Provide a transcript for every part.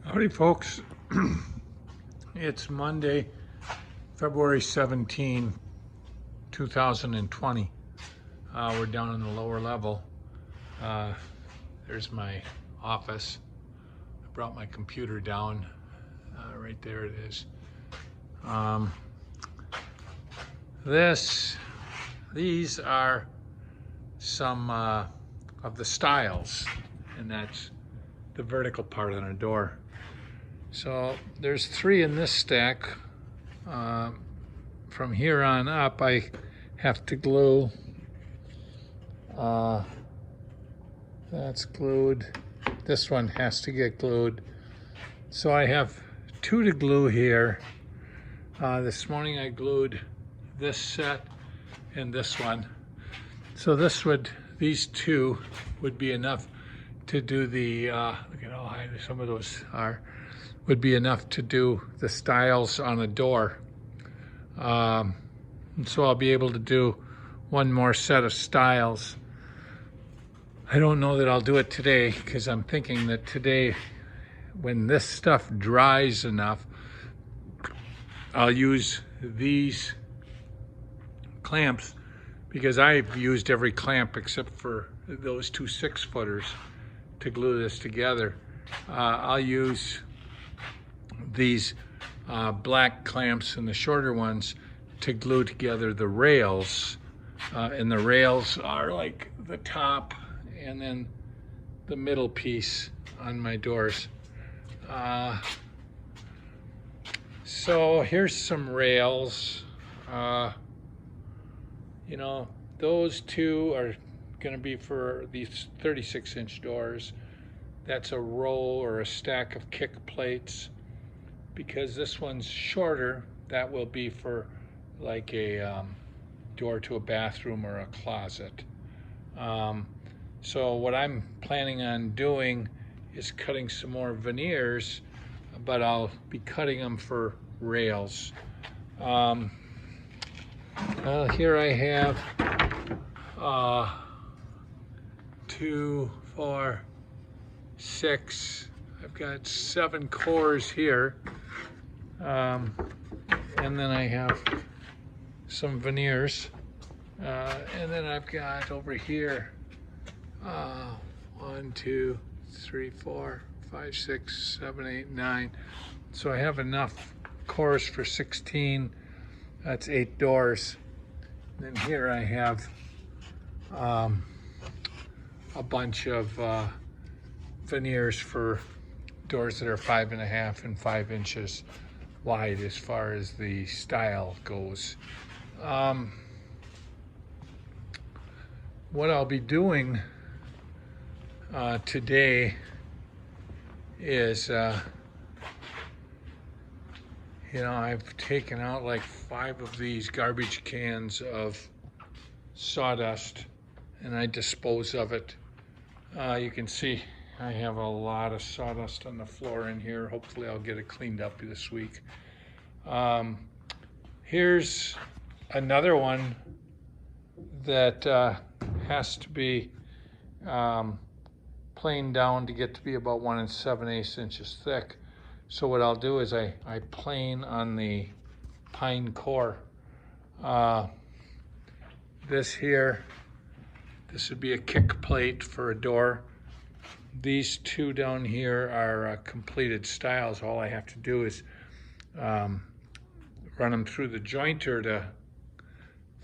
Howdy folks, it's Monday, February 17, 2020. We're down in the lower level. There's my office. I brought my computer down. Right there it is. These are some of the stiles, and that's the vertical part on a door. So there's 3 in this stack. From here on up, I have to glue. That's glued. This one has to get glued. So I have 2 to glue here. This morning I glued this set and this one. So these 2 would be enough to do the, look at how high some of those are, would be enough to do the stiles on a door. And so I'll be able to do one more set of stiles. I don't know that I'll do it today because I'm thinking that today, when this stuff dries enough, I'll use these clamps, because I've used every clamp except for those 2 6-footers to glue this together. I'll use these black clamps and the shorter ones to glue together the rails. And the rails are like the top and then the middle piece on my doors. So here's some rails. You know, those 2 are going to be for these 36-inch doors. That's a roll or a stack of kick plates. Because this one's shorter, that will be for like a door to a bathroom or a closet. So what I'm planning on doing is cutting some more veneers, but I'll be cutting them for rails. Well, here I have 2, 4, 6. I've got 7 cores here. And then I have some veneers. And then I've got over here 1, 2, 3, 4, 5, 6, 7, 8, 9. So I have enough cores for 16. That's 8 doors. Then here I have a bunch of veneers for doors that are 5.5 and 5 inches wide as far as the stile goes. What I'll be doing today is, you know, I've taken out like 5 of these garbage cans of sawdust and I dispose of it. You can see I have a lot of sawdust on the floor in here. Hopefully I'll get it cleaned up this week. Here's another one that has to be planed down to get to be about 1 7/8 inches thick. So what I'll do is I plane on the pine core. This would be a kick plate for a door. These 2 down here are completed stiles. All I have to do is run them through the jointer to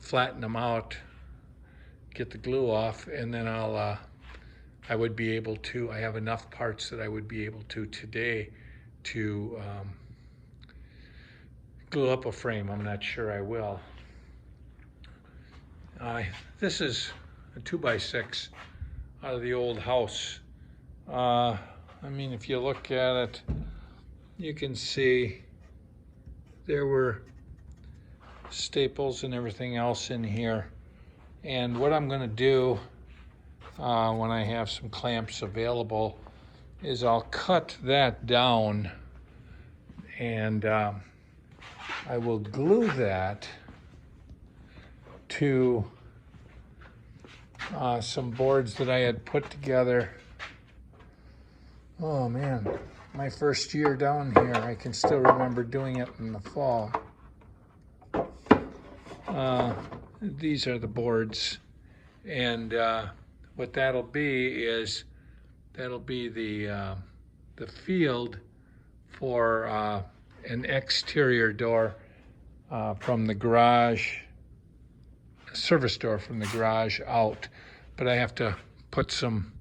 flatten them out, get the glue off, and then I would be able to, I have enough parts that I would be able to today to glue up a frame. I'm not sure I will. This is a 2x6 out of the old house. I mean, if you look at it, you can see there were staples and everything else in here. And what I'm going to do when I have some clamps available is I'll cut that down and I will glue that to some boards that I had put together Oh man, my first year down here, I can still remember doing it in the fall. These are the boards, and what that'll be is the field for an exterior door from the garage, a service door from the garage out. But I have to put some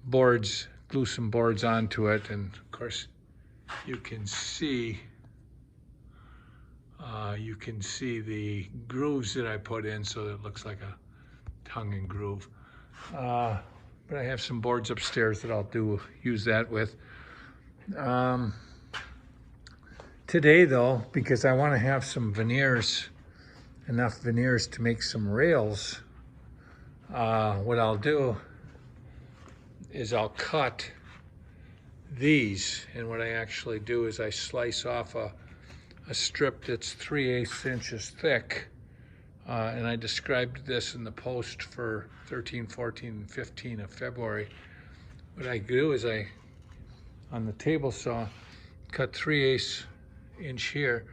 boards, glue some boards onto it, and of course you can see the grooves that I put in, so it looks like a tongue and groove. But I have some boards upstairs that I'll use that with. Today though, because I want to have some veneers, enough veneers to make some rails, what I'll do is I'll cut these, and what I actually do is I slice off a strip that's 3/8 inches thick, and I described this in the post for 13, 14, and 15 of February. What I do is on the table saw, cut 3/8 inch here.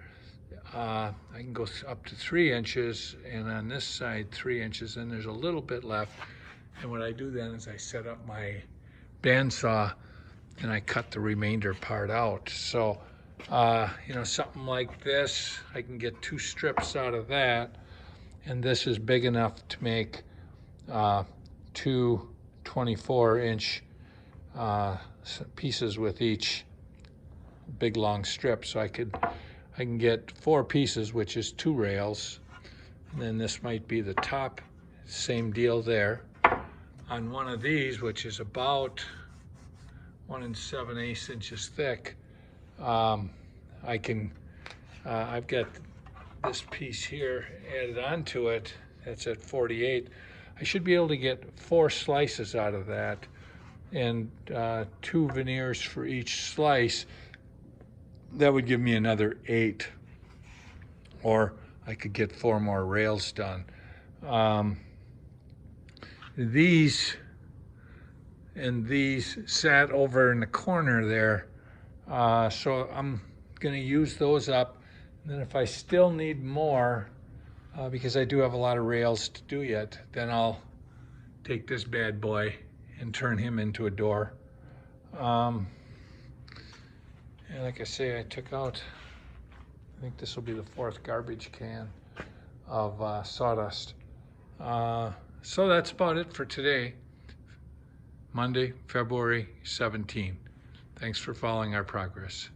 I can go up to 3 inches, and on this side 3 inches, and there's a little bit left. And what I do then is I set up my bandsaw and I cut the remainder part out. So, something like this, I can get 2 strips out of that, and this is big enough to make 2 24-inch pieces with each big long strip. So I can get 4 pieces, which is 2 rails. And then this might be the top, same deal there. On one of these, which is about 1 7/8 inches thick, I've got this piece here added onto it. That's at 48. I should be able to get 4 slices out of that, and 2 veneers for each slice. That would give me another 8, or I could get 4 more rails done. These sat over in the corner there, so I'm going to use those up. And then if I still need more, because I do have a lot of rails to do yet, then I'll take this bad boy and turn him into a door. And like I say, I took out, I think this will be the 4th garbage can of sawdust. So that's about it for today, Monday, February 17. Thanks for following our progress.